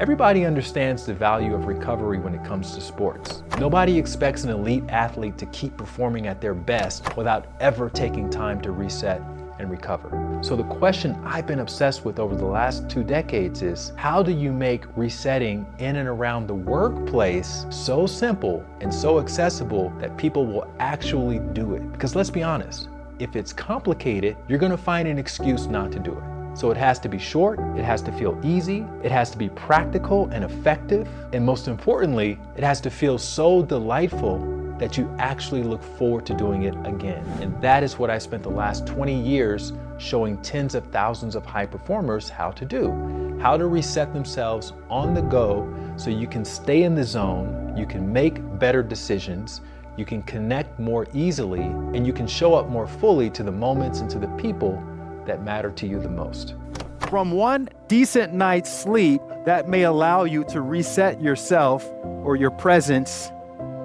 Everybody understands the value of recovery when it comes to sports. Nobody expects an elite athlete to keep performing at their best without ever taking time to reset and recover. So the question I've been obsessed with over the last 2 decades is, how do you make resetting in and around the workplace so simple and so accessible that people will actually do it? Because let's be honest, if it's complicated, you're gonna find an excuse not to do it. So it has to be short, it has to feel easy, it has to be practical and effective, and most importantly, it has to feel so delightful that you actually look forward to doing it again. And that is what I spent the last 20 years showing tens of thousands of high performers how to do. How to reset themselves on the go so you can stay in the zone, you can make better decisions, you can connect more easily, and you can show up more fully to the moments and to the people that matter to you the most. From one decent night's sleep, that may allow you to reset yourself or your presence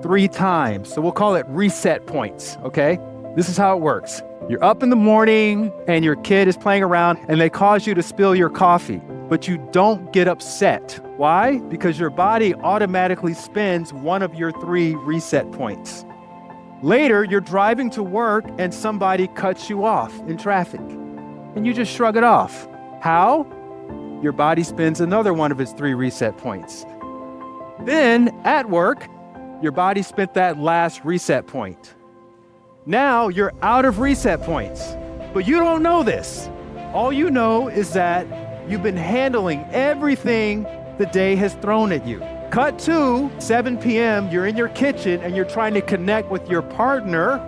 3 times. So we'll call it reset points, okay? This is how it works. You're up in the morning and your kid is playing around and they cause you to spill your coffee, but you don't get upset. Why? Because your body automatically spends one of your 3 reset points. Later, you're driving to work and somebody cuts you off in traffic. And you just shrug it off. How? Your body spends another one of its 3 reset points. Then, at work, your body spent that last reset point. Now, you're out of reset points, but you don't know this. All you know is that you've been handling everything the day has thrown at you. Cut to 7 p.m., you're in your kitchen and you're trying to connect with your partner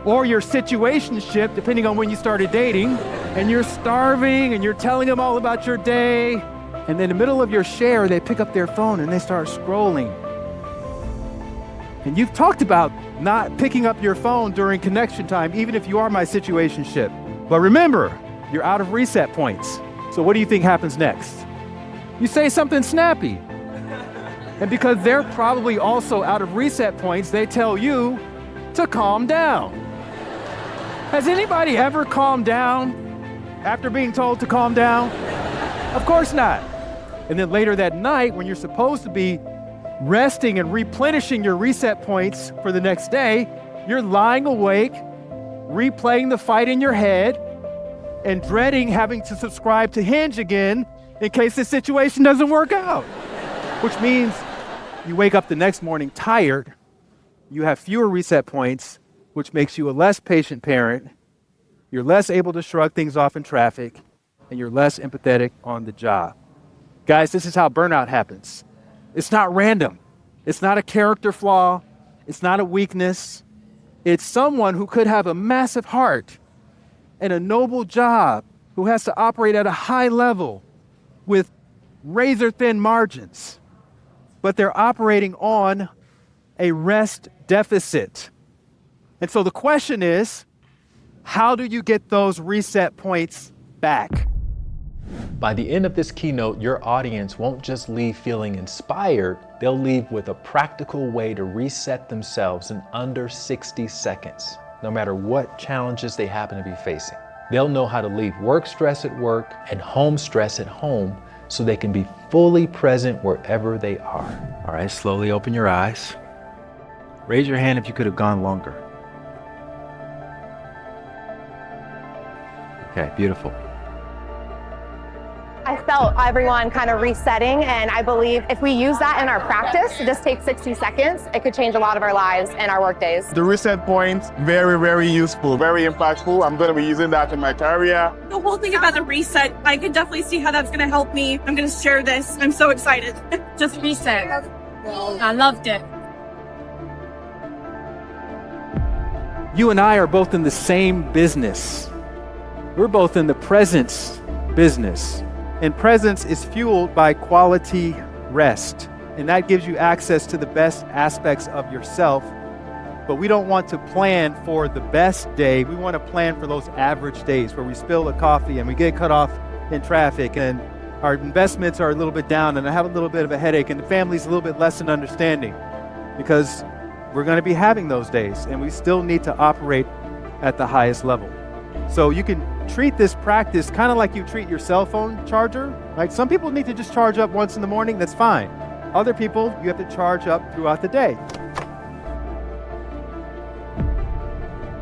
or your situationship, depending on when you started dating, and you're starving and you're telling them all about your day. And in the middle of your share, they pick up their phone and they start scrolling. And you've talked about not picking up your phone during connection time, even if you are my situationship. But remember, you're out of reset points. So what do you think happens next? You say something snappy. And because they're probably also out of reset points, they tell you to calm down. Has anybody ever calmed down after being told to calm down? Of course not. And then later that night, when you're supposed to be resting and replenishing your reset points for the next day, you're lying awake, replaying the fight in your head, and dreading having to subscribe to Hinge again in case the situation doesn't work out. Which means you wake up the next morning tired, you have fewer reset points, which makes you a less patient parent, you're less able to shrug things off in traffic, and you're less empathetic on the job. Guys, this is how burnout happens. It's not random. It's not a character flaw. It's not a weakness. It's someone who could have a massive heart and a noble job, who has to operate at a high level with razor-thin margins, but they're operating on a rest deficit. And so the question is, how do you get those reset points back? By the end of this keynote, your audience won't just leave feeling inspired, they'll leave with a practical way to reset themselves in under 60 seconds, no matter what challenges they happen to be facing. They'll know how to leave work stress at work and home stress at home so they can be fully present wherever they are. All right, slowly open your eyes. Raise your hand if you could have gone longer. Okay, beautiful. I felt everyone kind of resetting, and I believe if we use that in our practice, it just takes 60 seconds, it could change a lot of our lives and our work days. The reset points, very, very useful, very impactful. I'm going to be using that in my career. The whole thing about the reset, I can definitely see how that's going to help me. I'm going to share this. I'm so excited. Just reset. I loved it. You and I are both in the same business. We're both in the presence business. And presence is fueled by quality rest. And that gives you access to the best aspects of yourself. But we don't want to plan for the best day. We want to plan for those average days where we spill the coffee and we get cut off in traffic and our investments are a little bit down and I have a little bit of a headache and the family's a little bit less in understanding, because we're going to be having those days and we still need to operate at the highest level. So you can treat this practice kind of like you treat your cell phone charger. Like some people need to just charge up once in the morning, that's fine. Other people, you have to charge up throughout the day.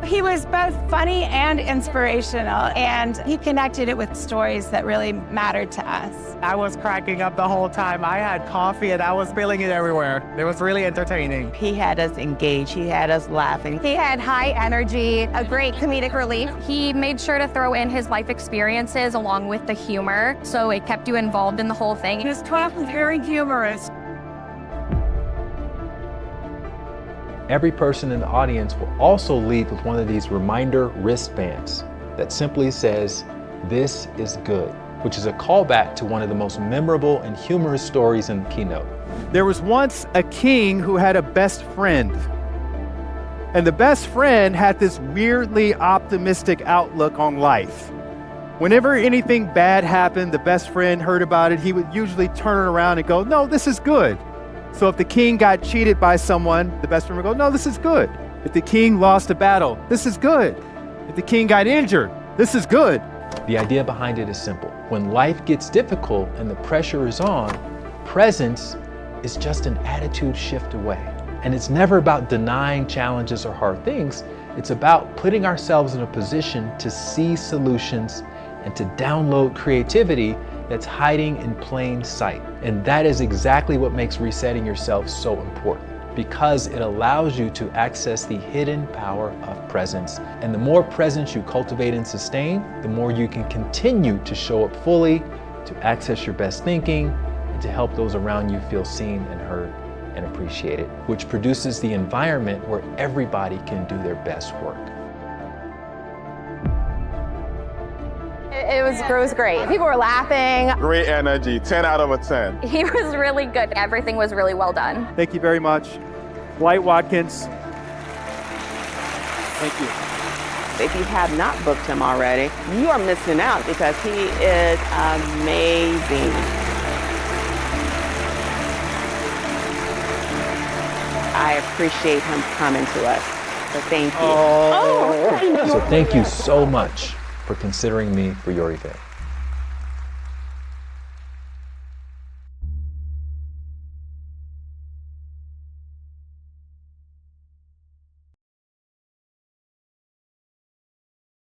He was both funny and inspirational, and he connected it with stories that really mattered to us. I was cracking up the whole time. I had coffee and I was spilling it everywhere. It was really entertaining. He had us engaged. He had us laughing. He had high energy, a great comedic relief. He made sure to throw in his life experiences along with the humor, so it kept you involved in the whole thing. His talk was very humorous. Every person in the audience will also leave with one of these reminder wristbands that simply says, "This is good," which is a callback to one of the most memorable and humorous stories in the keynote. There was once a king who had a best friend. And the best friend had this weirdly optimistic outlook on life. Whenever anything bad happened, the best friend heard about it, he would usually turn around and go, "No, this is good." So if the king got cheated by someone, the best friend would go, "No, this is good." If the king lost a battle, "This is good." If the king got injured, "This is good." The idea behind it is simple. When life gets difficult and the pressure is on, presence is just an attitude shift away. And it's never about denying challenges or hard things. It's about putting ourselves in a position to see solutions and to download creativity that's hiding in plain sight. And that is exactly what makes resetting yourself so important, because it allows you to access the hidden power of presence. And the more presence you cultivate and sustain, the more you can continue to show up fully, to access your best thinking, and to help those around you feel seen and heard and appreciated, which produces the environment where everybody can do their best work. It was great. People were laughing. Great energy, 10 out of a 10. He was really good. Everything was really well done. Thank you very much. Light Watkins. Thank you. If you have not booked him already, you are missing out because he is amazing. I appreciate him coming to us. So thank you. So thank you so much for considering me for your event.